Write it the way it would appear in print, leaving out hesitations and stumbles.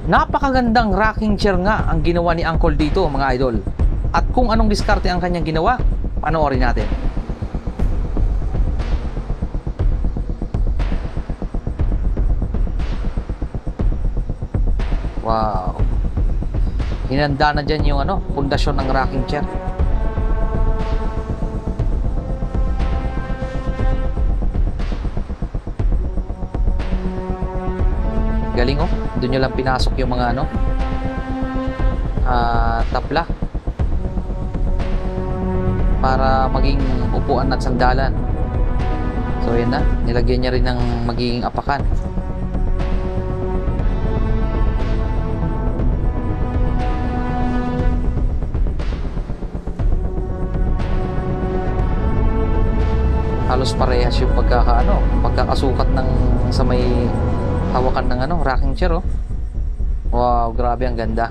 Napakagandang rocking chair nga ang ginawa ni Uncle dito, mga idol. At kung anong diskarte ang kanyang ginawa, panoorin natin. Wow. Hinanda na dyan yung pundasyon ng rocking chair. Galing oh. Doon nyo lang pinasok yung mga tabla para maging upuan at sandalan. So yan na, nilagyan niya rin ng magiging apakan. Halos parehas yung pagkakasukat ng sa may hawakan ng rocking chair oh. Wow, grabe ang ganda.